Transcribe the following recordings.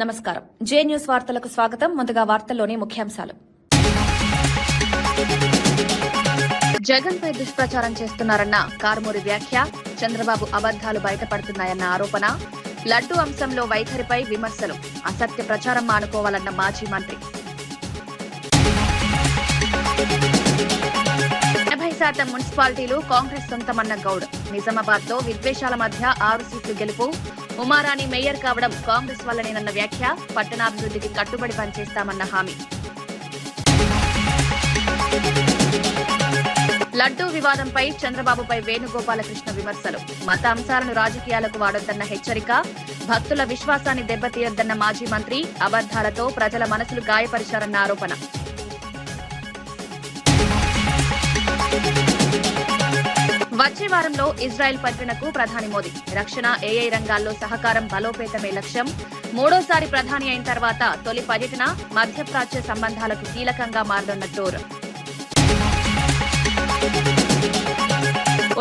నమస్కారం. జే న్యూస్ వార్తలకు స్వాగతం. ముందుగా వార్తల్లోని ముఖ్యాంశాలు. జగన్పై దుష్ప్రచారం చేస్తున్నారన్న కారుమూరి వ్యాఖ్య, చంద్రబాబు అబద్దాలు బయటపడుతున్నాయన్న ఆరోపణ, లడ్డూ అంశంలో వైఖరిపై విమర్శలు, అసత్య ప్రచారం మానుకోవాలన్న మాజీ మంత్రి. 80% మున్సిపాలిటీలు కాంగ్రెస్ సొంతమన్న గౌడ్. నిజామాబాద్ లో విద్వేషాల మధ్య 6 సీట్లు గెలుపు. ఉమారాణి మేయర్ కావడం కాంగ్రెస్ వల్లనేనన్న వ్యాఖ్య, పట్టణాభివృద్ధికి కట్టుబడి పనిచేస్తామన్న హామీ. లడ్డూ వివాదంపై చంద్రబాబుపై వేణుగోపాలకృష్ణ విమర్శలు, మత అంశాలను రాజకీయాలకు వాడొద్దన్న హెచ్చరిక, భక్తుల విశ్వాసాన్ని దెబ్బతీయొద్దన్న మాజీ మంత్రి, అబద్దాలతో ప్రజల మనసులు గాయపరిచారన్న ఆరోపణ. వచ్చే వారంలో ఇజ్రాయెల్ పర్యటనకు ప్రధాని మోదీ. రక్షణ, ఏఐ రంగాల్లో సహకారం బలోపేతమే లక్ష్యం. మూడోసారి ప్రధాని అయిన తర్వాత తొలి పర్యటన మధ్యప్రాచ్య సంబంధాలకు కీలకంగా మారనున్న టూర్.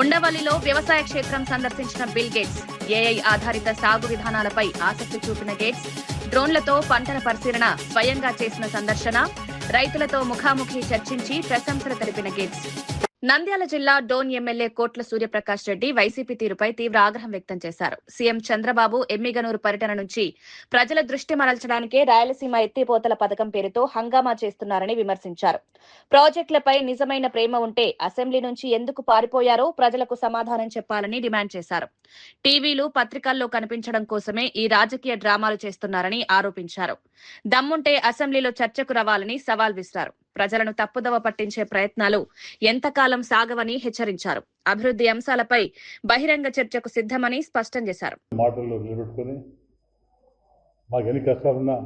ఉండవల్లిలో వ్యవసాయ క్షేత్రం సందర్శించిన బిల్ గేట్స్. ఏఐ ఆధారిత సాగు విధానాలపై ఆసక్తి చూపిన గేట్స్, డ్రోన్లతో పంటల పరిశీలన స్వయంగా చేసిన సందర్శన, రైతులతో ముఖాముఖి చర్చించి ప్రశంసలు తెలిపిన గేట్స్. నంద్యాల జిల్లా డోన్ ఎమ్మెల్యే కోట్ల సూర్యప్రకాష్ రెడ్డి వైసీపీ తీరుపై తీవ్ర ఆగ్రహం వ్యక్తం చేశారు. సీఎం చంద్రబాబు ఎమ్మిగనూరు పర్యటన నుంచి ప్రజల దృష్టి మరల్చడానికే రాయలసీమ ఎత్తిపోతల పథకం పేరుతో హంగామా చేస్తున్నారని విమర్శించారు. ప్రాజెక్టులపై నిజమైన ప్రేమ ఉంటే అసెంబ్లీ నుంచి ఎందుకు పారిపోయారో ప్రజలకు సమాధానం చెప్పాలని డిమాండ్ చేశారు. టీవీలు, పత్రికల్లో కనిపించడం కోసమే ఈ రాజకీయ డ్రామాలు చేస్తున్నారని ఆరోపించారు. దమ్ముంటే అసెంబ్లీలో చర్చకు రావాలని సవాల్ విసిరారు. ప్రజలను తప్పుదవ పట్టించే ప్రయత్నాలు ఎంతకాలం సాగవని హెచ్చరించారు. అభివృద్ధి అంశాలపై బహిరంగ చర్చకు సిద్ధమని స్పష్టం చేశారు. మాటల్లో నిలబెట్టుకుని మాకు ఎన్ని కష్టాలున్నా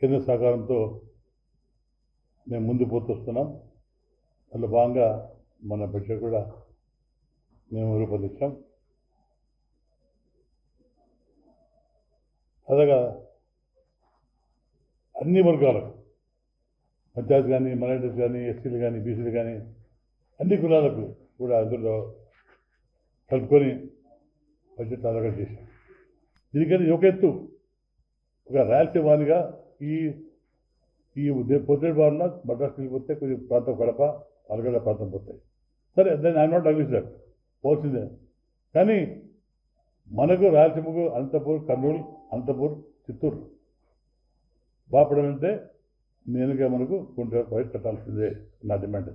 కేంద్ర సహకారంతో మేము ముందు పోతున్నాం. అందులో భాగంగా మన బడ్జెట్ కూడా మేము రూపొందించాం. అలాగా అన్ని వర్గాలకు, పంచాయతీ కానీ, మైనారిటీస్ కానీ, ఎస్సీలు కానీ, బీసీలు కానీ, అన్ని కులాలకు కూడా అందులో కలుపుకొని బడ్జెట్ అలాగా చేశాం. దీనికని ఒక ఎత్తు ఒక రాయలసీమానిగా ఈ పొద్దుటి బాగున్న మద్రాసు వెళ్ళిపోతే కొంచెం ప్రాంతం కడప, అలగడ్డ ప్రాంతం పోతాయి. సరే, దాన్ని ఐ నాట్ అగ్రీస్ దట్, పోల్సిందే. కానీ మనకు రాయలసీమకు అనంతపూర్, కర్నూలు, అనంతపూర్, చిత్తూరు బాపడాలంటే నేనుగా మనకు కొంత ప్రాజెక్ట్ కట్టాల్సిందే నా డిమాండ్.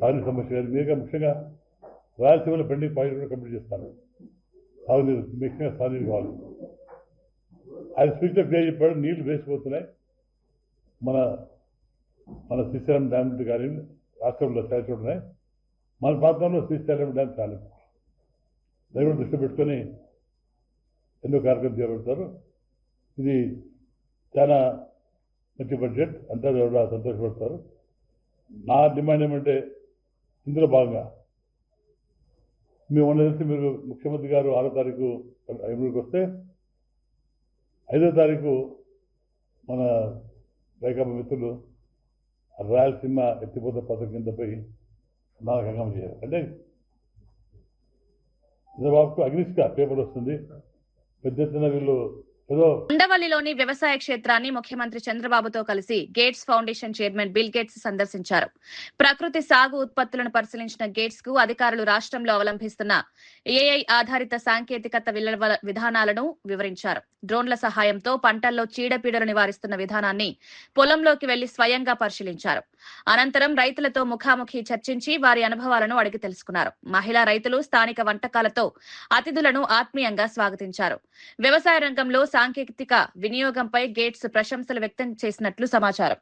తాగునీరు సమస్య కానీ మీరుగా ముఖ్యంగా రాయలసీమలో పెండింగ్ ప్రాజెక్ట్ కూడా కంప్లీట్ చేస్తాను. తాగునీరు ముఖ్యంగా తాగునీరు కావాలి. ఆయన స్పీచ్లో క్లియర్ చెప్పాడు, నీళ్లు వేసిపోతున్నాయి. మన శ్రీశైలం డ్యామ్ కానీ రాష్ట్రంలో చాలా ఉన్నాయి. మన ప్రాంతంలో శ్రీశైలం డ్యామ్ చాలా దైవం దృష్టి పెట్టుకొని ఎన్నో కార్యక్రమం చేపడతారు. ఇది చాలా మంచి బడ్జెట్, అంతా కూడా సంతోషపడతారు. నా డిమాండ్ ఏమంటే ఇందులో భాగంగా మేము తెలిసి మీరు ముఖ్యమంత్రి గారు 6వ తారీఖు ఎమ్మెల్యేకి వస్తే 5వ తారీఖు మన వైకాపా మిత్రులు రాయలసీమ ఎత్తిపోత పథకం కిందపై నాకు హంగామా చేయాలి. అంటే చంద్రబాబుకు అగ్నిష్గా పేపర్ వస్తుంది, పెద్ద ఎత్తున వీళ్ళు ఉండవల్లిలోని వ్యవసాయ క్షేత్రాన్ని ముఖ్యమంత్రి చంద్రబాబుతో కలిసి gates foundation chairman bill gates సందర్శించారు. ప్రకృతి సాగు ఉత్పత్తులను పరిశీలించిన గేట్స్ కు అధికారులు రాష్ట్రంలో అవలంబిస్తున్న ఏఐ ఆధారిత సాంకేతికత విధానాలను వివరించారు. డ్రోన్ల సహాయంతో పంటల్లో చీడపీడలు నివారిస్తున్న విధానాన్ని పొలంలోకి వెళ్లి స్వయంగా పరిశీలించారు. అనంతరం రైతులతో ముఖాముఖి చర్చించి వారి అనుభవాలను అడిగి తెలుసుకున్నారు. మహిళా రైతులు స్థానిక వంటకాలతో అతిథులను ఆత్మీయంగా స్వాగతించారు. వ్యవసాయ రంగంలో సాంకేతిక వినియోగంపై గేట్స్ ప్రశంసలు వ్యక్తం చేసినట్లు సమాచారం.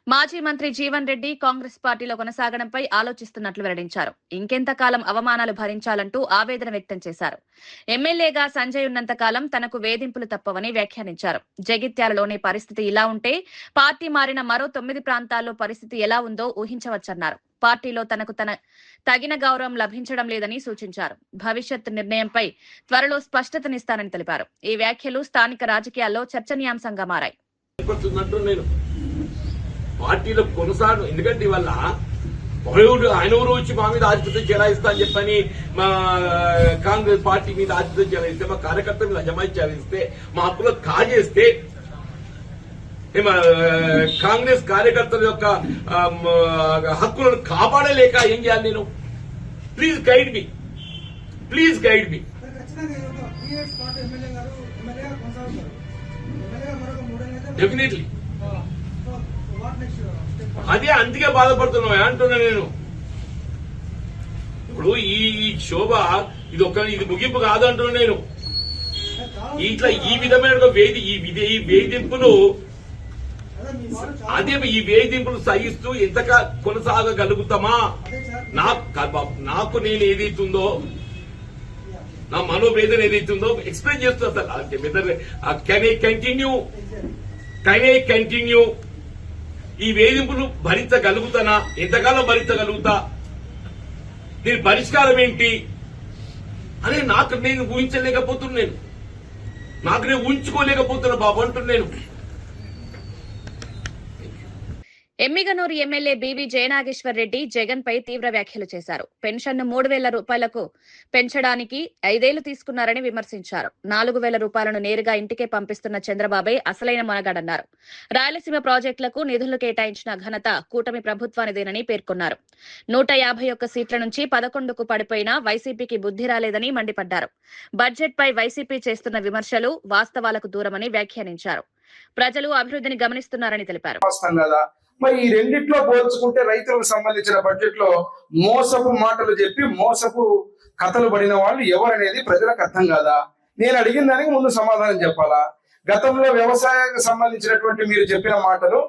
మాజీ మంత్రి జీవన్ రెడ్డి కాంగ్రెస్ పార్టీలో కొనసాగడంపై ఆలోచిస్తున్నట్లు వెల్లడించారు. ఇంకెంతకాలం అవమానాలు భరించాలంటూ ఆవేదన వ్యక్తం చేశారు. ఎమ్మెల్యేగా సంజయ్ ఉన్నంత కాలం తనకు వేధింపులు తప్పవని వ్యాఖ్యానించారు. జగిత్యాలలోని పరిస్థితి ఇలా ఉంటే పార్టీ మారిన మరో 9 ప్రాంతాల్లో పరిస్థితి ఎలా ఉందో ఊహించవచ్చన్నారు. పార్టీలో తనకు తగిన గౌరవం లభించడం లేదని సూచించారు. భవిష్యత్ నిర్ణయంపై త్వరలో స్పష్టతనిస్తానని తెలిపారు. ఈ వ్యాఖ్యలు స్థానిక రాజకీయాల్లో చర్చనీయాంశంగా మారాయి. పార్టీలో కొనసాగు ఎందుకంటే ఇవల్ల ఆయన ఊరు వచ్చి మా మీద ఆధిపత్యం చెలాయిస్తా అని చెప్పని మా కాంగ్రెస్ పార్టీ మీద ఆధిపత్యం చెలాయిస్తే, మా కార్యకర్తల మీద అజమాయి చెలాయిస్తే, మా హక్కులు కాజేస్తే కాంగ్రెస్ కార్యకర్తల యొక్క హక్కులను కాపాడలేక ఏం చేయాలి నేను? Please guide me, please guide me. Definitely అదే అందుకే బాధపడుతున్నావు అంటున్నా నేను. ఇప్పుడు ఈ శోభ ఇది ముగింపు కాదు అంటున్నా నేను. ఇట్లా ఈ విధమైన ఈ వేధింపులు ఈ వేధింపులు సహిస్తూ ఎంతగా కొనసాగగలుగుతామా? నాకు నేను ఏదైతుందో, నా మనోవేదన ఏదైతుందో ఎక్స్ప్లెయిన్ చేస్తూ అసలు కెన్ ఐ కంటిన్యూ ఈ వేధింపులు భరించగలుగుతానా? ఎంతకాలం భరించగలుగుతా? దీని పరిష్కారం ఏంటి అని నేను ఊహించలేకపోతున్నాను. నేను ఊహించుకోలేకపోతున్నా బాబు అంటున్నాను. ఎమ్మిగనూరు ఎమ్మెల్యే బీవీ జయనాగేశ్వర్ రెడ్డి జగన్ పై తీవ్ర వ్యాఖ్యలు చేశారు. పెన్షన్ ను 3,000 రూపాయలకు పెంచడానికి 5 ఏళ్లు తీసుకున్నారని విమర్శించారు. 4,000 రూపాయలను నేరుగా ఇంటికే పంపిస్తున్న చంద్రబాబే అసలైన మనగాడన్నారు. రాయలసీమ ప్రాజెక్టులకు నిధులు కేటాయించిన ఘనత కూటమి ప్రభుత్వానిదేనని పేర్కొన్నారు. 151 సీట్ల నుంచి 11కు పడిపోయినా వైసీపీకి బుద్ధి రాలేదని మండిపడ్డారు. బడ్జెట్ పై వైసీపీ చేస్తున్న విమర్శలు వాస్తవాలకు దూరమని వ్యాఖ్యానించారు. ప్రజలు అభివృద్ధిని గమనిస్తున్నారని తెలిపారు. మరి ఈ రెండిట్లో పోల్చుకుంటే రైతులకు సంబంధించిన బడ్జెట్ లో మోసపు మాటలు చెప్పి మోసపు కథలు పడిన వాళ్ళు ఎవరనేది ప్రజలకు అర్థం కాదా? నేను అడిగిన దానికి ముందు సమాధానం చెప్పాలా? గతంలో వ్యవసాయానికి సంబంధించినటువంటి మీరు చెప్పిన మాటలు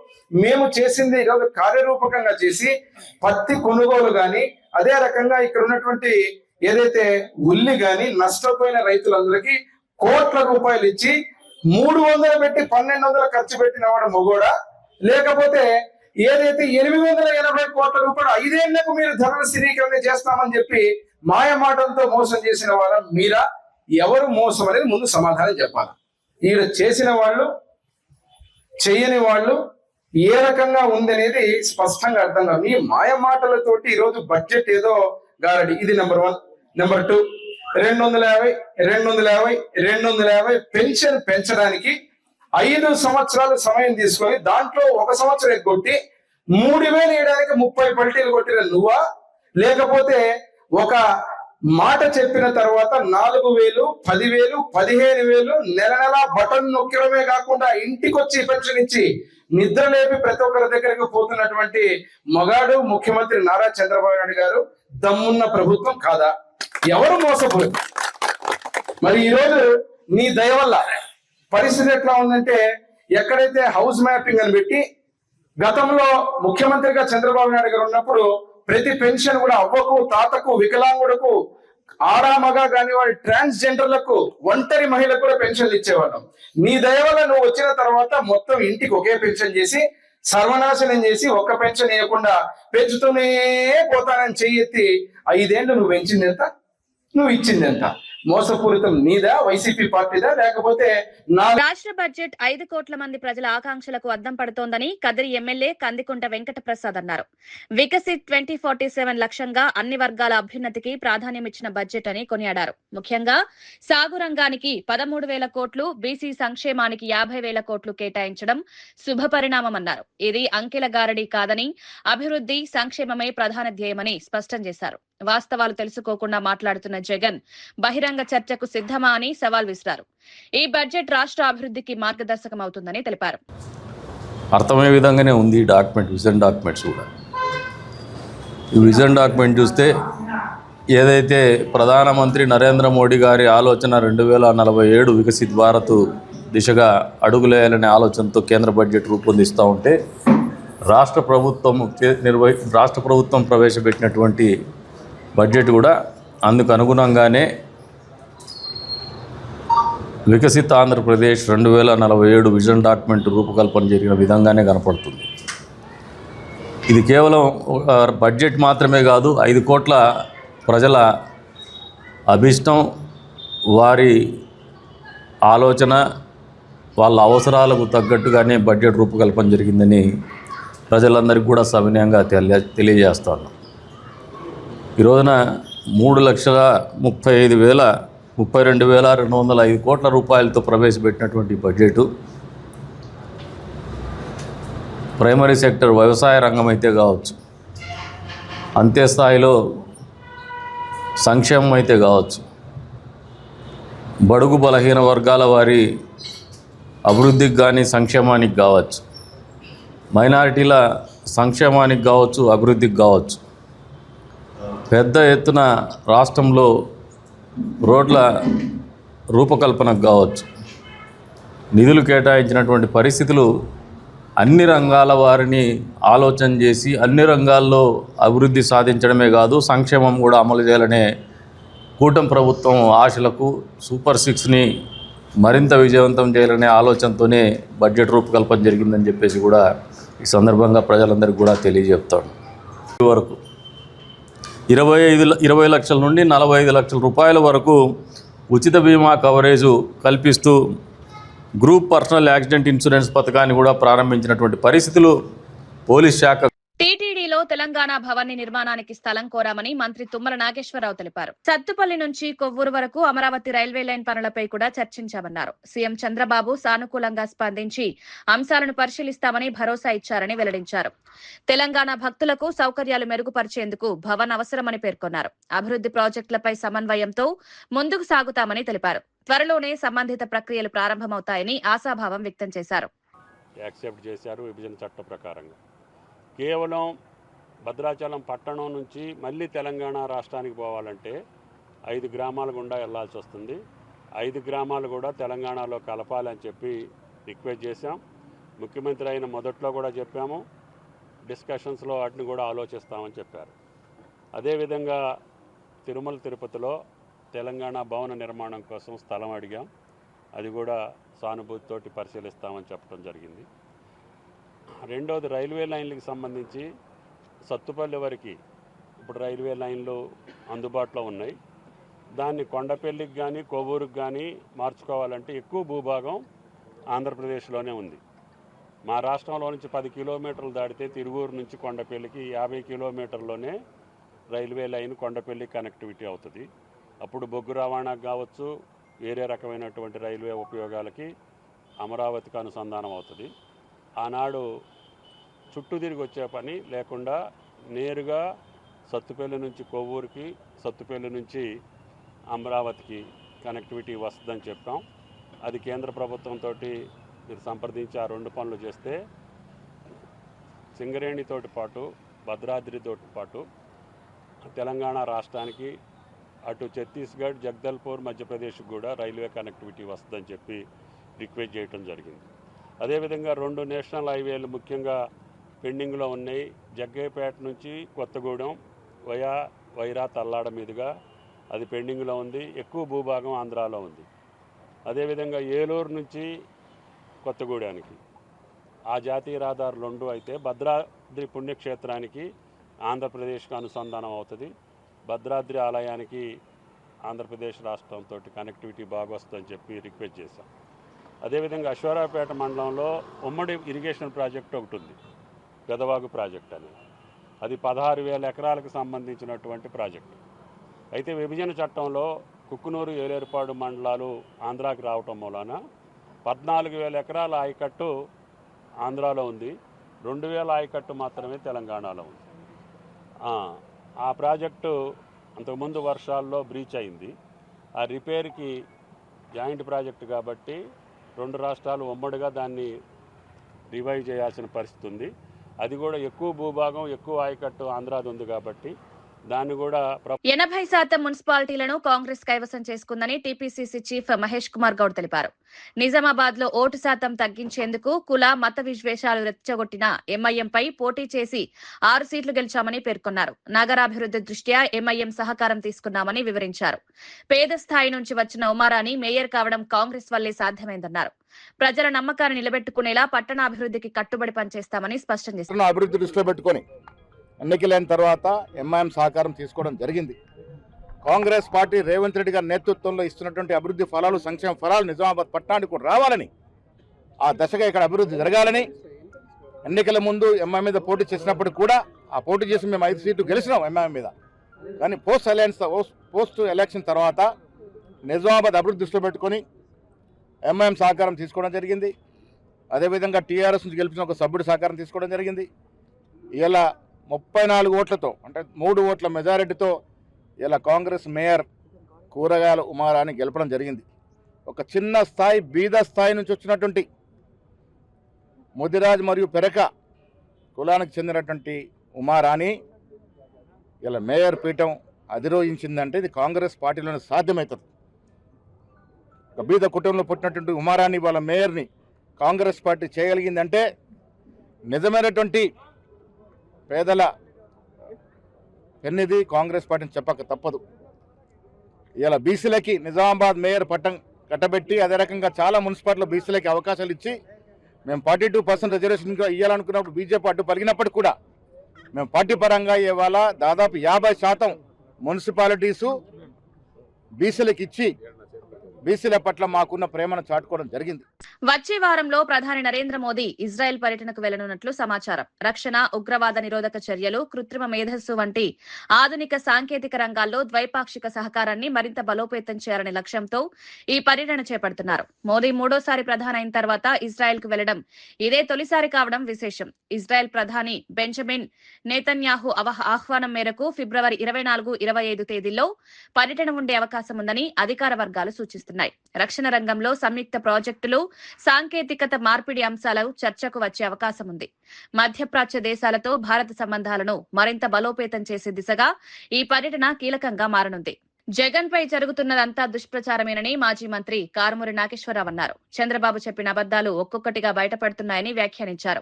మేము చేసింది ఈరోజు కార్యరూపకంగా చేసి పత్తి కొనుగోలు గాని, అదే రకంగా ఇక్కడ ఉన్నటువంటి ఏదైతే ఉల్లి గాని నష్టపోయిన రైతులందరికీ కోట్ల రూపాయలు ఇచ్చి 300 పెట్టి 1,200 ఖర్చు పెట్టిన వాడు మొగోడా? లేకపోతే ఏదైతే 880 కోట్ల రూపాయలు 5 ఏళ్లకు మీరు ధరల స్థిరీకరణ చేస్తామని చెప్పి మాయ మాటలతో మోసం చేసిన వాళ్ళ మీరా? ఎవరు మోసం అనేది ముందు సమాధానం చెప్పాలి. ఈడ చేసిన వాళ్ళు చేయని వాళ్ళు ఏ రకంగా ఉందనేది స్పష్టంగా అర్థం కాదు. మీ మాయ మాటలతోటి ఈరోజు బడ్జెట్ ఏదో గారడి. ఇది నెంబర్ 1. నెంబర్ 2, 250 పెన్షన్ పెంచడానికి 5 సంవత్సరాలు సమయం తీసుకొని దాంట్లో 1 సంవత్సరం ఎగ్గొట్టి 3,000 వేయడానికి 30 పల్టీలు కొట్టిన నువ్వా? లేకపోతే ఒక మాట చెప్పిన తర్వాత 4,000, 10,000, 15,000 నెల బటన్ నొక్కడమే కాకుండా ఇంటికొచ్చి పెన్షన్ ఇచ్చి నిద్ర లేపి ప్రతి ఒక్కరి దగ్గరికి పోతున్నటువంటి మగాడు ముఖ్యమంత్రి నారా చంద్రబాబు నాయుడు గారు దమ్మున్న ప్రభుత్వం కాదా? ఎవరు మోసపోయి? మరి ఈరోజు నీ దయ వల్ల పరిస్థితి ఎట్లా ఉందంటే, ఎక్కడైతే హౌస్ మ్యాపింగ్ అని పెట్టి గతంలో ముఖ్యమంత్రిగా చంద్రబాబు నాయుడు గారు ఉన్నప్పుడు ప్రతి పెన్షన్ కూడా అవ్వకు, తాతకు, వికలాంగుడుకు, ఆడామగా కాని వాడి ట్రాన్స్జెండర్లకు, ఒంటరి మహిళలకు కూడా పెన్షన్లు ఇచ్చేవాళ్ళం. నీ దయ వల్ల నువ్వు వచ్చిన తర్వాత మొత్తం ఇంటికి ఒకే పెన్షన్ చేసి సర్వనాశనం చేసి ఒక్క పెన్షన్ ఇవ్వకుండా పెంచుతూనే పోతానని చెయ్యెత్తి 5 ఏళ్ళు నువ్వు పెంచింది ఎంత? నువ్వు ఇచ్చింది ఎంత? మోసపూరితం నీదా, వైసీపీ పార్టీదా, లేకపోతే రాష్ట్ర బడ్జెట్ 5 కోట్ల మంది ప్రజల ఆకాంక్షలకు అద్దం పడుతోందని కదిరి ఎమ్మెల్యే కందికుంట వెంకట ప్రసాద్ అన్నారు. వికసిత్ 2047 లక్ష్యంగా అన్ని వర్గాల అభ్యున్నతికి ప్రాధాన్యమిచ్చిన బడ్జెట్ అని కొనియాడారు. ముఖ్యంగా సాగు రంగానికి 13,000 కోట్లు, బీసీ సంక్షేమానికి 50,000 కోట్లు కేటాయించడం శుభపరిణామమన్నారు. ఇది అంకెల గారడీ కాదని అభివృద్ధి సంక్షేమమే ప్రధాన ధ్యేయమని స్పష్టం చేశారు. వాస్తవాలు తెలుసుకోకుండా మాట్లాడుతున్న జగన్ బహిరంగ చర్చకు సిద్ధమా అని సవాల్ విసిరారు. ఈ బడ్జెట్ రాష్ట్ర అభివృద్ధికి మార్గదర్శకం అవుతుందని తెలిపారు. అర్థమయ్యే విధంగానే ఉంది ఈ డాక్యుమెంట్, విజన్ డాక్యుమెంట్స్ కూడా. ఈ విజన్ డాక్యుమెంట్ చూస్తే ఏదైతే ప్రధానమంత్రి నరేంద్ర మోడీ గారి ఆలోచన 2047 వికసిత్ భారత్ దిశగా అడుగులేయాలనే ఆలోచనతో కేంద్ర బడ్జెట్ రూపొందిస్తూ ఉంటే రాష్ట్ర ప్రభుత్వం ప్రవేశపెట్టినటువంటి బడ్జెట్ కూడా అందుకు అనుగుణంగానే వికసిత ఆంధ్రప్రదేశ్ 2047 విజన్ డాక్యుమెంట్ రూపకల్పన జరిగిన విధంగానే కనపడుతుంది. ఇది కేవలం ఒక బడ్జెట్ మాత్రమే కాదు, 5 కోట్ల ప్రజల అభిష్టం, వారి ఆలోచన, వాళ్ళ అవసరాలకు తగ్గట్టుగానే బడ్జెట్ రూపకల్పన జరిగిందని ప్రజలందరికీ కూడా సవినయంగా తెలియజేస్తాను. ఈ రోజున 3,32,205 కోట్ల రూపాయలతో ప్రవేశపెట్టినటువంటి బడ్జెటు ప్రైమరీ సెక్టర్ వ్యవసాయ రంగం అయితే కావచ్చు, అంతే స్థాయిలో సంక్షేమం అయితే కావచ్చు, బడుగు బలహీన వర్గాల వారి అభివృద్ధికి కానీ సంక్షేమానికి కావచ్చు, మైనారిటీల సంక్షేమానికి కావచ్చు, అభివృద్ధికి కావచ్చు, పెద్ద ఎత్తున రాష్ట్రంలో రోడ్ల రూపకల్పనకు కావచ్చు, నిధులు కేటాయించినటువంటి పరిస్థితులు అన్ని రంగాల వారిని ఆలోచన చేసి అన్ని రంగాల్లో అభివృద్ధి సాధించడమే కాదు, సంక్షేమం కూడా అమలు చేయాలనే కూటమి ప్రభుత్వం ఆశలకు సూపర్ 6ని మరింత విజయవంతం చేయాలనే ఆలోచనతోనే బడ్జెట్ రూపకల్పన జరిగిందని చెప్పేసి కూడా ఈ సందర్భంగా ప్రజలందరికీ కూడా తెలియజెప్తాను. వరకు 20 లక్షల నుండి 45 లక్షల రూపాయల వరకు ఉచిత బీమా కవరేజు కల్పిస్తూ గ్రూప్ పర్సనల్ యాక్సిడెంట్ ఇన్సూరెన్స్ పథకాన్ని కూడా ప్రారంభించినటువంటి పరిస్థితులు పోలీస్ శాఖ. టీటీడీలో తెలంగాణ భవన్ నిర్మాణానికి స్థలం కోరామని మంత్రి తుమ్మల నాగేశ్వరరావు తెలిపారు. సత్తుపల్లి నుంచి కొవ్వూరు వరకు అమరావతి రైల్వే లైన్ పనులపై కూడా చర్చించామన్నారు. సీఎం చంద్రబాబు సానుకూలంగా స్పందించి అంశాలను పరిశీలిస్తామని భరోసా ఇచ్చారని వెల్లడించారు. తెలంగాణ భక్తులకు సౌకర్యాలు మెరుగుపరిచేందుకు భవన్ అవసరమని పేర్కొన్నారు. అభివృద్ధి ప్రాజెక్టులపై సమన్వయంతో ముందుకు సాగుతామని తెలిపారు. త్వరలోనే సంబంధిత ప్రక్రియలు ప్రారంభమవుతాయని ఆశాభావం వ్యక్తం చేశారు. యాక్సెప్ట్ చేశారు విభజన చట్ట ప్రకారంగా. కేవలం భద్రాచలం పట్టణం నుంచి మళ్ళీ తెలంగాణ రాష్ట్రానికి పోవాలంటే 5 గ్రామాల గుండా వెళ్లాల్సి వస్తుంది. 5 గ్రామాలు కూడా తెలంగాణలో కలపాలని చెప్పి రిక్వెస్ట్ చేశాం. ముఖ్యమంత్రి అయిన మొదట్లో కూడా చెప్పాము, డిస్కషన్స్లో వాటిని కూడా ఆలోచిస్తామని చెప్పారు. అదేవిధంగా తిరుమల తిరుపతిలో తెలంగాణ భవన నిర్మాణం కోసం స్థలం అడిగాం, అది కూడా సానుభూతితోటి పరిశీలిస్తామని చెప్పడం జరిగింది. రెండోది రైల్వే లైన్లకు సంబంధించి సత్తుపల్లి వరకు ఇప్పుడు రైల్వే లైన్లు అందుబాటులో ఉన్నాయి. దాన్ని కొండపల్లికి కానీ కొవ్వూరుకి కానీ మార్చుకోవాలంటే ఎక్కువ భూభాగం ఆంధ్రప్రదేశ్లోనే ఉంది. మా రాష్ట్రంలో నుంచి 10 కిలోమీటర్లు దాటితే తిరువూరు నుంచి కొండపల్లికి 50 కిలోమీటర్లోనే రైల్వే లైన్ కొండపల్లి కనెక్టివిటీ అవుతుంది. అప్పుడు బొగ్గు రవాణాకు కావచ్చు, వేరే రకమైనటువంటి రైల్వే ఉపయోగాలకి అమరావతికి అనుసంధానం అవుతుంది. ఆనాడు చుట్టూ తిరిగి వచ్చే పని లేకుండా నేరుగా సత్తుపల్లి నుంచి కొవ్వూరుకి, సత్తుపల్లి నుంచి అమరావతికి కనెక్టివిటీ వస్తుందని చెప్పాం. అది కేంద్ర ప్రభుత్వంతో మీరు సంప్రదించి ఆ 2 పనులు చేస్తే సింగరేణితోటి పాటు భద్రాద్రితో పాటు తెలంగాణ రాష్ట్రానికి అటు ఛత్తీస్గఢ్, జగదల్పూర్, మధ్యప్రదేశ్కి కూడా రైల్వే కనెక్టివిటీ వస్తుందని చెప్పి రిక్వెస్ట్ చేయడం జరిగింది. అదేవిధంగా 2 నేషనల్ హైవేలు ముఖ్యంగా పెండింగ్లో ఉన్నాయి. జగ్గయ్యపేట నుంచి కొత్తగూడెం వైరా తల్లాడ మీదుగా అది పెండింగ్లో ఉంది. ఎక్కువ భూభాగం ఆంధ్రాలో ఉంది. అదేవిధంగా ఏలూరు నుంచి కొత్తగూడెనికి ఆ జాతీయ రహదారు 2 అయితే భద్రాద్రి పుణ్యక్షేత్రానికి ఆంధ్రప్రదేశ్కి అనుసంధానం అవుతుంది. భద్రాద్రి ఆలయానికి ఆంధ్రప్రదేశ్ రాష్ట్రంతో కనెక్టివిటీ బాగా వస్తుందని చెప్పి రిక్వెస్ట్ చేశాం. అదేవిధంగా అశ్వారావుపేట మండలంలో ఉమ్మడి ఇరిగేషన్ ప్రాజెక్ట్ ఒకటి ఉంది, పెదవాగు ప్రాజెక్ట్ అని. అది 16,000 ఎకరాలకు సంబంధించినటువంటి ప్రాజెక్టు. అయితే విభజన చట్టంలో కుక్కునూరు, ఏలేరుపాడు మండలాలు ఆంధ్రాకి రావటం మూలాన 14,000 ఎకరాల ఆయకట్టు ఆంధ్రాలో ఉంది, 2,000 ఆయకట్టు మాత్రమే తెలంగాణలో ఉంది. ఆ ప్రాజెక్టు అంతకుముందు వర్షాల్లో బ్రీచ్ అయింది. ఆ రిపేర్కి జాయింట్ ప్రాజెక్టు కాబట్టి 2 రాష్ట్రాలు ఉమ్మడిగా దాన్ని రివైవ్ చేయాల్సిన పరిస్థితి ఉంది. అది కూడా ఎక్కువ భూభాగం, ఎక్కువ ఆయకట్టు ఆంధ్రాది ఉంది కాబట్టి దాన్ని కూడా 80% మున్సిపాలిటీలను కాంగ్రెస్ కైవసం చేసుకుందని టీపీసీసీ చీఫ్ మహేష్ కుమార్ గౌడ్ తెలిపారు. నిజామాబాద్ లో ఓటు శాతం తగ్గించేందుకు కుల మత విద్వేషాలు రెచ్చగొట్టిన ఎంఐఎంపై పోటీ చేసి 6 సీట్లు గెలిచామని పేర్కొన్నారు. నగరాభివృద్ధి దృష్ట్యా ఎంఐఎం సహకారం తీసుకున్నామని వివరించారు. పేద స్థాయి నుంచి వచ్చిన ఉమారాణి మేయర్ కావడం కాంగ్రెస్ వల్లే సాధ్యమైందన్నారు. ప్రజల నమ్మకాన్ని నిలబెట్టుకునేలా పట్టణాభివృద్ధికి కట్టుబడి పనిచేస్తామని స్పష్టం చేశారు. అభివృద్ధి దృష్టిలో పెట్టుకొని ఎన్నికలైన తర్వాత ఎంఐఎం సహకారం తీసుకోవడం జరిగింది. కాంగ్రెస్ పార్టీ రేవంత్ రెడ్డి గారి నేతృత్వంలో ఇస్తున్నటువంటి అభివృద్ధి ఫలాలు, సంక్షేమ ఫలాలు నిజామాబాద్ పట్టణానికి కూడా రావాలని, ఆ దశగా ఇక్కడ అభివృద్ధి జరగాలని ఎన్నికల ముందు ఎంఐఎం మీద పోటీ చేసినప్పుడు కూడా ఆ పోటీ చేసి మేము 5 సీట్లు గెలిచినాం ఎంఐఎం మీద. కానీ పోస్ట్ ఎలక్షన్ తర్వాత నిజామాబాద్ అభివృద్ధి దృష్టిలో పెట్టుకొని ఎంఐఎం సహకారం తీసుకోవడం జరిగింది. అదేవిధంగా టీఆర్ఎస్ నుంచి గెలిచిన ఒక సభ్యుడి సహకారం తీసుకోవడం జరిగింది. ఇలా 34 ఓట్లతో, అంటే 3 ఓట్ల మెజారిటీతో ఇలా కాంగ్రెస్ మేయర్ కూరగాయల ఉమారాణి గెలపడం జరిగింది. ఒక చిన్న స్థాయి, బీద స్థాయి నుంచి వచ్చినటువంటి ముదిరాజ్ మరియు పెరక కులానికి చెందినటువంటి ఉమారాణి ఇలా మేయర్ పీఠం అధిరోహించిందంటే ఇది కాంగ్రెస్ పార్టీలోనే సాధ్యమవుతుంది. ఒక బీద కుటుంబంలో పుట్టినటువంటి ఉమారాణి వాళ్ళ మేయర్ని కాంగ్రెస్ పార్టీ చేయగలిగిందంటే నిజమైనటువంటి పేదల పెన్నిది కాంగ్రెస్ పార్టీని చెప్పక తప్పదు. ఇలా బీసీలకి నిజామాబాద్ మేయర్ పట్టం కట్టబెట్టి, అదే రకంగా చాలా మున్సిపాలిటీలో బీసీలకి అవకాశాలు ఇచ్చి మేము 42% రిజర్వేషన్ ఇవ్వాలనుకున్నప్పుడు బీజేపీ అడ్డు పలిగినప్పటికీ కూడా మేము పార్టీ పరంగా ఇవాళ దాదాపు 50% మున్సిపాలిటీసు బీసీలకు ఇచ్చి బీసీల పట్ల మాకున్న ప్రేమను చాటుకోవడం జరిగింది. వచ్చే వారంలో ప్రధాని నరేంద్ర మోదీ ఇజ్రాయెల్ పర్యటనకు వెళ్లనున్నట్లు సమాచారం. రక్షణ, ఉగ్రవాద నిరోధక చర్యలు, కృత్రిమ మేధస్సు వంటి ఆధునిక సాంకేతిక రంగాల్లో ద్వైపాక్షిక సహకారాన్ని మరింత బలోపేతం చేయాలనే లక్ష్యంతో ఈ పర్యటన చేపడుతున్నారు. మోదీ 3వ ప్రధాని అయిన తర్వాత ఇజ్రాయెల్ కు వెళ్లడం ఇదే తొలిసారి కావడం విశేషం. ఇజ్రాయెల్ ప్రధాని బెంజమిన్ నేతన్యాహు ఆహ్వానం మేరకు ఫిబ్రవరి 24, 25 తేదీల్లో పర్యటన ఉండే అవకాశం ఉందని అధికార వర్గాలు సూచిస్తున్నాయి. రక్షణ రంగంలో సంయుక్త ప్రాజెక్టులు, సాంకేతికత మార్పిడి అంశాలు చర్చకు వచ్చే అవకాశం ఉంది. మధ్యప్రాచ్య దేశాలతో భారత సంబంధాలను మరింత బలోపేతం చేసే దిశగా ఈ పర్యటన కీలకంగా మారనుంది. జగన్ పై జరుగుతున్నదంతా దుష్ప్రచారమేనని మాజీ మంత్రి కారుమూరి నాగేశ్వరరావు అన్నారు. చంద్రబాబు చెప్పిన అబద్దాలు ఒక్కొక్కటిగా బయటపడుతున్నాయని వ్యాఖ్యానించారు.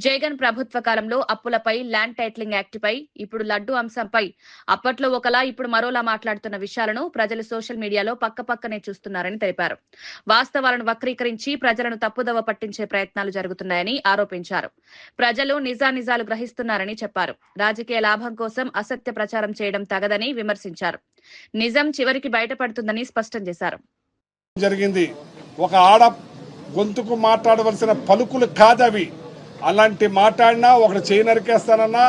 జగన్ ప్రభుత్వ కాలంలో అప్పులపై, ల్యాండ్ టైటిలింగ్ యాక్ట్ పై, ఇప్పుడు లడ్డు అంశంపై అప్పట్లో ఒకలా ఇప్పుడు మరోలా మాట్లాడుతున్న విషయాలను ప్రజలు సోషల్ మీడియాలో పక్కపక్కనే చూస్తున్నారని తెలిపారు. వాస్తవాలను వక్రీకరించి ప్రజలను తప్పుదోవ పట్టించే ప్రయత్నాలు జరుగుతున్నాయని ఆరోపించారు. ప్రజలు నిజానిజాలు గ్రహిస్తున్నారని చెప్పారు. రాజకీయ లాభం కోసం అసత్య ప్రచారం చేయడం తగదని విమర్శించారు. నిజం చివరికి బయటపడుతుందని స్పష్టం చేశారు. జరిగింది ఒక ఆడ గొంతుకు మాట్లాడవలసిన పలుకులు కాదవి. అలాంటి మాట్లాడినా ఒకటి చేయి నరికేస్తానన్నా,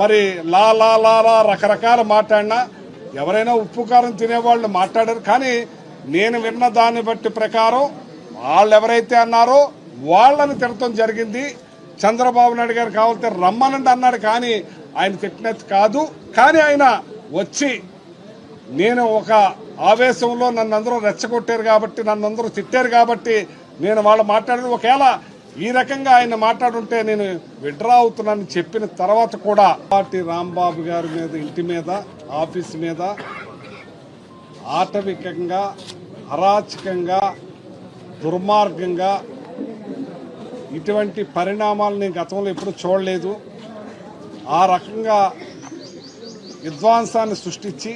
మరి లా లా లా లా రకరకాల మాట్లాడినా, ఎవరైనా ఉప్పు కారం తినేవాళ్ళు మాట్లాడారు. కానీ నేను విన్న దాన్ని బట్టి ప్రకారం వాళ్ళు ఎవరైతే అన్నారో వాళ్ళని తిడటం జరిగింది. చంద్రబాబు నాయుడు గారు కావాలంటే రమ్మనండి అన్నాడు, కానీ ఆయన తిట్టినట్టు కాదు. కానీ ఆయన వచ్చి, నేను ఒక ఆవేశంలో నన్ను అందరూ రెచ్చగొట్టారు కాబట్టి, నన్ను అందరూ తిట్టారు కాబట్టి నేను వాళ్ళు మాట్లాడారు. ఒకవేళ ఈ రకంగా ఆయన మాట్లాడుంటే నేను విడ్రా అవుతున్నానని చెప్పిన తర్వాత కూడా పార్టీ రాంబాబు గారి మీద, ఇంటి మీద, ఆఫీస్ మీద ఆటవికంగా, అరాచకంగా, దుర్మార్గంగా ఇటువంటి పరిణామాలు నేను గతంలో ఎప్పుడూ చూడలేదు. ఆ రకంగా విధ్వంసాన్ని సృష్టించి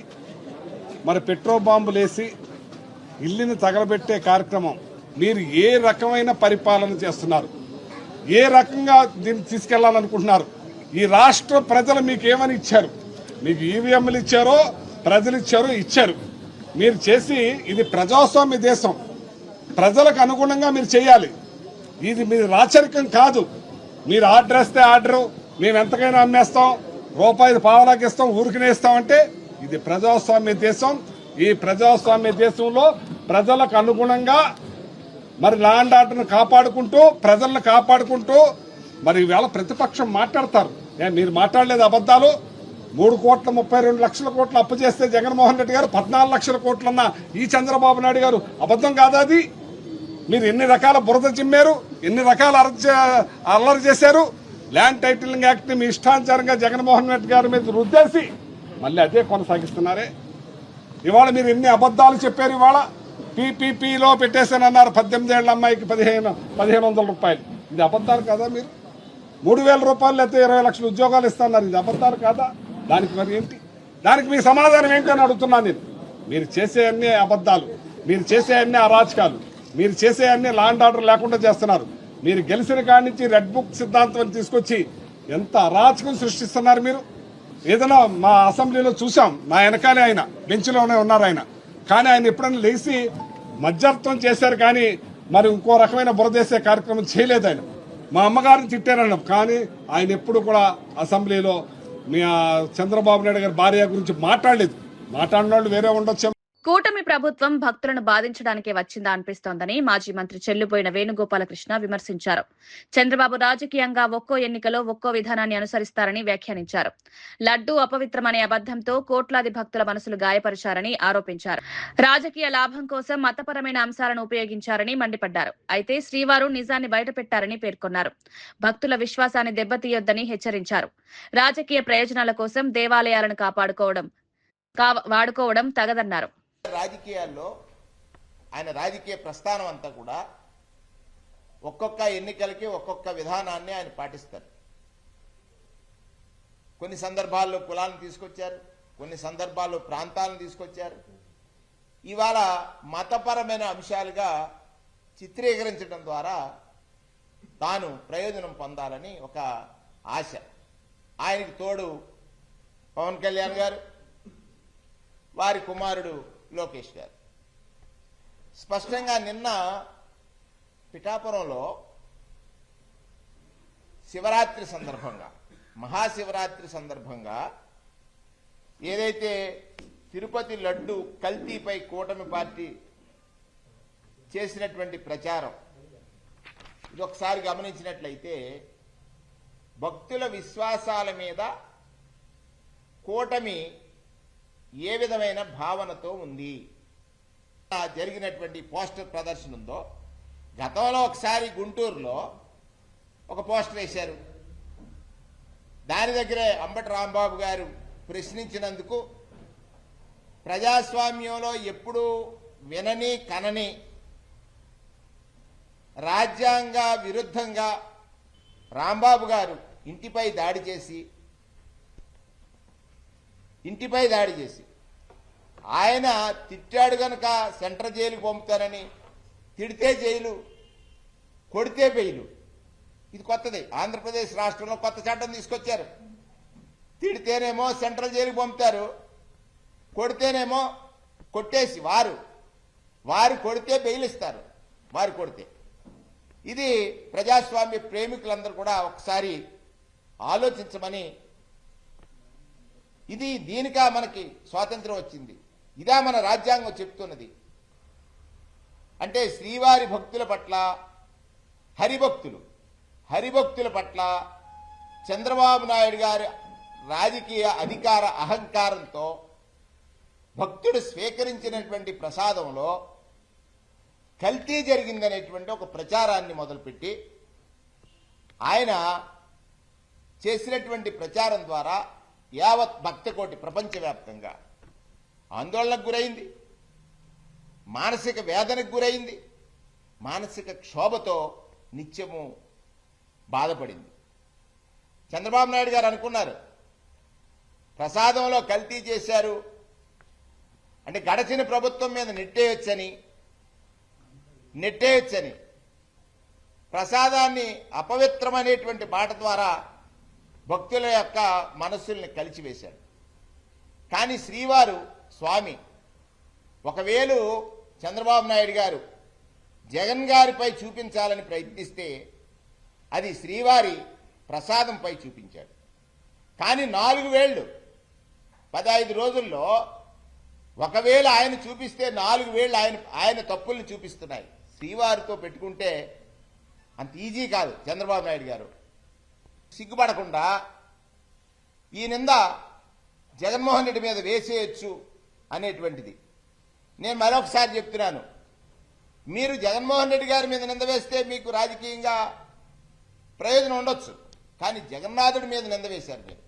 మరి పెట్రోల్ బాంబులు వేసి ఇల్లుని తగలబెట్టే కార్యక్రమం, మీరు ఏ రకమైన పరిపాలన చేస్తున్నారు? ఏ రకంగా దీన్ని తీసుకెళ్లాలనుకుంటున్నారు? ఈ రాష్ట్ర ప్రజలు మీకు ఏమని ఇచ్చారు? మీకు ఈవీఎంలు ఇచ్చారో, ప్రజలు ఇచ్చారు. మీరు చేసి, ఇది ప్రజాస్వామ్య దేశం, ప్రజలకు అనుగుణంగా మీరు చేయాలి. ఇది మీరు రాచరికం కాదు. మీరు ఆర్డర్ వేస్తే ఆర్డరు, మేము ఎంతకైనా అమ్మేస్తాం, రూపాయి పావలాకి ఇస్తాం, ఊరికినే ఇస్తామంటే ఇది ప్రజాస్వామ్య దేశం. ఈ ప్రజాస్వామ్య దేశంలో ప్రజలకు అనుగుణంగా మరి ల్యాండ్ ఆర్డర్ను కాపాడుకుంటూ, ప్రజలను కాపాడుకుంటూ మరి ఈవేళ ప్రతిపక్షం మాట్లాడతారు. మీరు మాట్లాడలేదు అబద్దాలు. 3,32,00,000 కోట్లు అప్పు చేస్తే జగన్మోహన్ రెడ్డి గారు 14 లక్షల కోట్లన్న ఈ చంద్రబాబు నాయుడు గారు అబద్ధం కాదా అది? మీరు ఎన్ని రకాల బురద చిమ్మారు, ఎన్ని రకాల అల్లరి చేశారు. ల్యాండ్ టైటిలింగ్ యాక్ట్ మీ ఇష్టానుసారంగా జగన్మోహన్ రెడ్డి గారి మీద రుద్దేసి మళ్ళీ అదే కొనసాగిస్తున్నారే. ఇవాళ మీరు ఎన్ని అబద్ధాలు చెప్పారు. ఇవాళ పీపీపీలో పెట్టేశానన్నారు 18 ఏళ్ల అమ్మాయికి 1500 రూపాయలు. ఇది అబద్ధాలు కాదా? మీరు 3000 రూపాయలు లేకపోతే 20 లక్షల ఉద్యోగాలు ఇస్తున్నారు. ఇది అబద్ధాలు కాదా? దానికి మరి ఏంటి? దానికి మీ సమాధానం ఏంటి అని అడుగుతున్నాను నేను. మీరు చేసే అన్ని అబద్ధాలు, మీరు చేసే అన్ని అరాచకాలు, మీరు చేసే అన్ని లా అండ్ ఆర్డర్ లేకుండా చేస్తున్నారు. మీరు గెలిచిన కాడి నుంచి రెడ్ బుక్ సిద్ధాంతం తీసుకొచ్చి ఎంత అరాచకం సృష్టిస్తున్నారు మీరు. ఏదైనా మా అసెంబ్లీలో చూసాం, మా వెనకాలే ఆయన బెంచ్లోనే ఉన్నారు ఆయన. కానీ ఆయన ఎప్పుడైనా లేచి మధ్యర్థం చేశారు కానీ మరి ఇంకో రకమైన బురదేసే కార్యక్రమం చేయలేదు ఆయన. మా అమ్మగారిని తిట్టారన్నాం కానీ ఆయన ఎప్పుడు కూడా అసెంబ్లీలో మీ చంద్రబాబు నాయుడు గారి భార్య గురించి మాట్లాడలేదు. మాట్లాడిన వాళ్ళు వేరే ఉండొచ్చు. కూటమి ప్రభుత్వం భక్తులను బాధించడానికే వచ్చిందా అనిపిస్తోందని మాజీ మంత్రి చెల్లుబోయిన వేణుగోపాలకృష్ణ విమర్శించారు. చంద్రబాబు రాజకీయంగా ఒక్కో ఎన్నికలో ఒక్కో విధానాన్ని అనుసరిస్తారని వ్యాఖ్యానించారు. లడ్డూ అపవిత్రమనే అబద్దంతో కోట్లాది భక్తుల మనసులు గాయపరిచారని ఆరోపించారు. రాజకీయ లాభం కోసం మతపరమైన అంశాలను ఉపయోగించారని మండిపడ్డారు. అయితే శ్రీవారు నిజాన్ని బయటపెట్టారని పేర్కొన్నారు. భక్తుల విశ్వాసాన్ని దెబ్బతీయొద్దని హెచ్చరించారు. రాజకీయ ప్రయోజనాల కోసం దేవాలయాలను వాడుకోవడం తగదన్నారు. రాజకీయాల్లో ఆయన రాజకీయ ప్రస్థానం అంతా కూడా ఒక్కొక్క ఎన్నికలకి ఒక్కొక్క విధానాన్ని ఆయన పాటిస్తారు. కొన్ని సందర్భాల్లో కులాలను తీసుకొచ్చారు, కొన్ని సందర్భాల్లో ప్రాంతాలను తీసుకొచ్చారు. ఇవాళ మతపరమైన అంశాలుగా చిత్రీకరించడం ద్వారా తాను ప్రయోజనం పొందాలని ఒక ఆశ. ఆయనకి తోడు పవన్ కళ్యాణ్ గారు, వారి కుమారుడు లోకేష్ గారు. స్పష్టంగా నిన్న పిఠాపురంలో శివరాత్రి సందర్భంగా, మహాశివరాత్రి సందర్భంగా ఏదైతే తిరుపతి లడ్డు కల్తీపై కూటమి పార్టీ చేసినటువంటి ప్రచారం, ఇది ఒకసారి గమనించినట్లయితే భక్తుల విశ్వాసాల మీద కూటమి ఏ విధమైన భావనతో ఉంది. జరిగినటువంటి పోస్టర్ ప్రదర్శన ఉందో, గతంలో ఒకసారి గుంటూరులో ఒక పోస్టర్ వేశారు. దాని దగ్గరే అంబటి రాంబాబు గారు ప్రశ్నించినందుకు ప్రజాస్వామ్యంలో ఎప్పుడూ వినని కనని రాజ్యాంగ విరుద్ధంగా రాంబాబు గారు ఇంటిపై దాడి చేసి ఆయన తిట్టాడు గనక సెంట్రల్ జైలుకు పంపుతారని, తిడితే జైలు, కొడితే బెయిలు. ఇది కొత్తది. ఆంధ్రప్రదేశ్ రాష్ట్రంలో కొత్త చట్టం తీసుకొచ్చారు. తిడితేనేమో సెంట్రల్ జైలుకు పంపుతారు, కొడితేనేమో కొట్టేసి వారు కొడితే బెయిల్ ఇస్తారు. వారు కొడితే. ఇది ప్రజాస్వామ్య ప్రేమికులందరూ కూడా ఒకసారి ఆలోచించమని. దీనికా మనకి స్వాతంత్రం వచ్చింది? ఇదా మన రాజ్యాంగం చెప్తున్నది? అంటే శ్రీవారి భక్తుల పట్ల, హరిభక్తుల పట్ల చంద్రబాబు నాయుడు గారి రాజకీయ అధికార అహంకారంతో భక్తుడు స్వీకరించినటువంటి ప్రసాదంలో కల్తీ జరిగిందనేటువంటి ఒక ప్రచారాన్ని మొదలుపెట్టి ఆయన చేసినటువంటి ప్రచారం ద్వారా యావత్ భక్తకోటి ప్రపంచవ్యాప్తంగా ఆందోళనకు గురైంది, మానసిక వేదనకు గురైంది, మానసిక క్షోభతో నిత్యము బాధపడింది. చంద్రబాబు నాయుడు గారు అనుకున్నారు ప్రసాదంలో కల్తీ చేశారు అంటే గడచిన ప్రభుత్వం మీద నెట్టేయొచ్చని ప్రసాదాన్ని అపవిత్రమనేటువంటి మాట ద్వారా భక్తుల యొక్క మనస్సుల్ని కలిచివేశాడు. కానీ శ్రీవారు స్వామి ఒకవేళ చంద్రబాబు నాయుడు గారు జగన్ గారిపై చూపించాలని ప్రయత్నిస్తే అది శ్రీవారి ప్రసాదంపై చూపించాడు. కానీ 4 వేళ్లు 15 రోజుల్లో ఒకవేళ ఆయన చూపిస్తే 4 వేళ్లు ఆయన తప్పుల్ని చూపిస్తున్నాయి. శ్రీవారితో పెట్టుకుంటే అంత ఈజీ కాదు. చంద్రబాబు నాయుడు గారు సిగ్గుపడకుండా ఈ నింద జగన్మోహన్ రెడ్డి మీద వేసేయచ్చు అనేటువంటిది. నేను మరొకసారి చెప్తున్నాను, మీరు జగన్మోహన్ రెడ్డి గారి మీద నింద వేస్తే మీకు రాజకీయంగా ప్రయోజనం ఉండొచ్చు, కానీ జగన్నాథుడి మీద నింద వేశారు మీరు.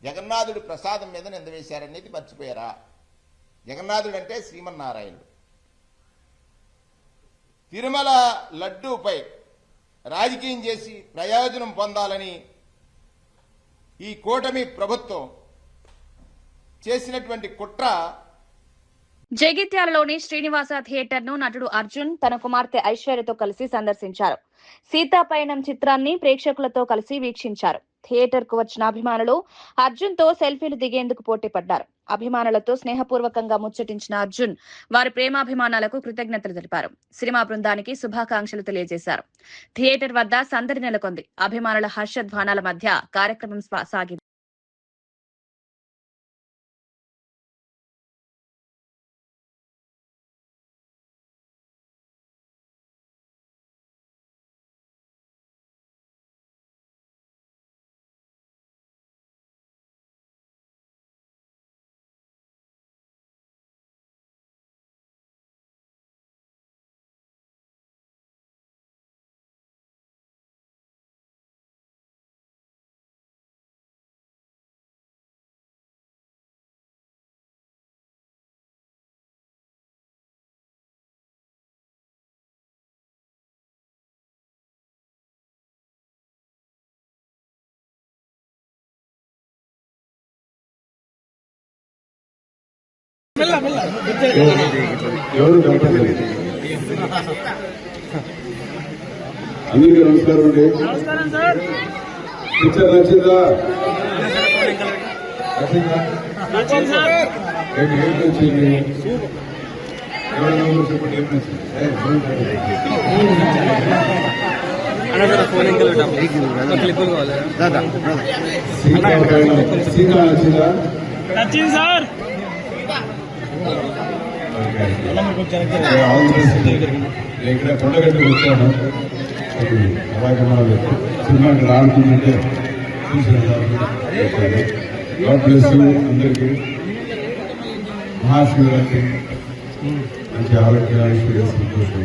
జగన్నాథుడి ప్రసాదం మీద నింద వేశారనేది మర్చిపోయారా? జగన్నాథుడు అంటే శ్రీమన్నారాయణుడు. తిరుమల లడ్డూపై రాజకీయం చేసి ప్రయోజనం పొందాలని ఈ కూటమి ప్రభుత్వం చేసినటువంటి కుట్ర. జగిత్యాలలోని శ్రీనివాస థియేటర్ ను నటుడు అర్జున్ తన కుమార్తె ఐశ్వర్యతో కలిసి సందర్శించారు. సీతాపయనం చిత్రాన్ని ప్రేక్షకులతో కలిసి వీక్షించారు. థియేటర్ కు వచ్చిన అభిమానులు అర్జున్ తో సెల్ఫీలు దిగేందుకు పోటీ పడ్డారు. అభిమానులతో స్నేహపూర్వకంగా ముచ్చటించిన అర్జున్ వారి ప్రేమాభిమానాలకు కృతజ్ఞతలు తెలిపారు. సినిమా బృందానికి శుభాకాంక్షలు తెలియజేశారు. థియేటర్ వద్ద సందడి నెలకొంది. అభిమానుల హర్షధ్వానాల మధ్య కార్యక్రమం సాగింది. ఎవరు కనపడలేదు. అందరికీ నమస్కారం అండి. పిక్చర్ నచ్చిందా? ఏం నచ్చింది? ఎవరు చెప్పండి, ఏం నచ్చింది? సీతా నచ్చిందా? నచ్చింది సార్. ఇక్కడ కొండగట్టుకు వచ్చాను. అలాగే సినిమాకి రాడుతుందంటే అందరికీ మహాశివరాత్రి మంచి ఆరోగ్య ఐశ్వర్య సంతోషం.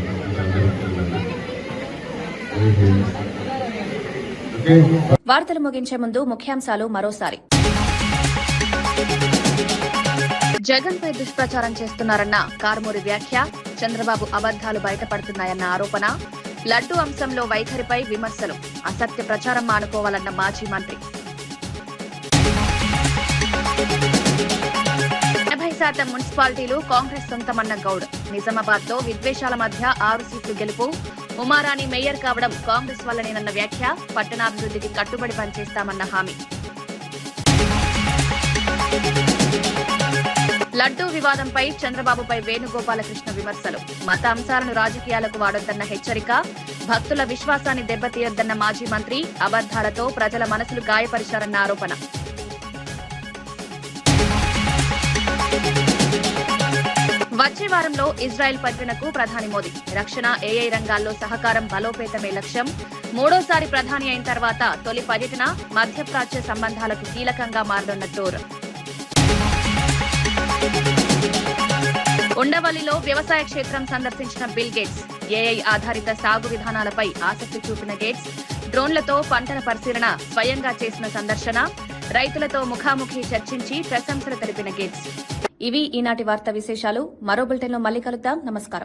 వార్తలు ముగించే ముందు ముఖ్యాంశాలు మరోసారి. జగన్ పై దుష్ప్రచారం చేస్తున్నారన్న కారుమూరి వ్యాఖ్య. చంద్రబాబు అబద్దాలు బయటపడుతున్నాయన్న ఆరోపణ. లడ్డూ అంశంలో వైఖరిపై విమర్శలు. అసత్య ప్రచారం మానుకోవాలన్న మాజీ మంత్రి. 80% మున్సిపాలిటీలు కాంగ్రెస్ సొంతమన్న గౌడ్. నిజామాబాద్ లో విద్వేషాల మధ్య 6 సీట్లు గెలుపు. ఉమారాణి మేయర్ కావడం కాంగ్రెస్ వల్లనేనన్న వ్యాఖ్య. పట్టణాభివృద్ధికి కట్టుబడి పనిచేస్తామన్న హామీ. లడ్డూ వివాదంపై చంద్రబాబుపై వేణుగోపాలకృష్ణ విమర్శలు. మత అంశాలను రాజకీయాలకు వాడొద్దన్న హెచ్చరిక. భక్తుల విశ్వాసాన్ని దెబ్బతీయొద్దన్న మాజీ మంత్రి. అబద్దాలతో ప్రజల మనసులు గాయపరిచారన్న ఆరోపణ. వచ్చే వారంలో ఇజ్రాయెల్ పర్యటనకు ప్రధాని మోదీ. రక్షణ, ఏఐ రంగాల్లో సహకారం బలోపేతమే లక్ష్యం. 3వ ప్రధాని అయిన తర్వాత తొలి పర్యటన. మధ్యప్రాచ్య సంబంధాలకు కీలకంగా మారనున్న టూర్. ఉండవల్లిలో వ్యవసాయ క్షేత్రం సందర్శించిన బిల్ గేట్స్. ఏఐ ఆధారిత సాగు విధానాలపై ఆసక్తి చూపిన గేట్స్. డ్రోన్లతో పంటల పరిశీలన స్వయంగా చేసిన సందర్శన. రైతులతో ముఖాముఖి చర్చించి ప్రశంసలు తెలిపిన గేట్స్. ఇవి ఈనాటి వార్తా విశేషాలు. మరో బులెటిన్లో మళ్ళీ కలుద్దాం. నమస్కారం.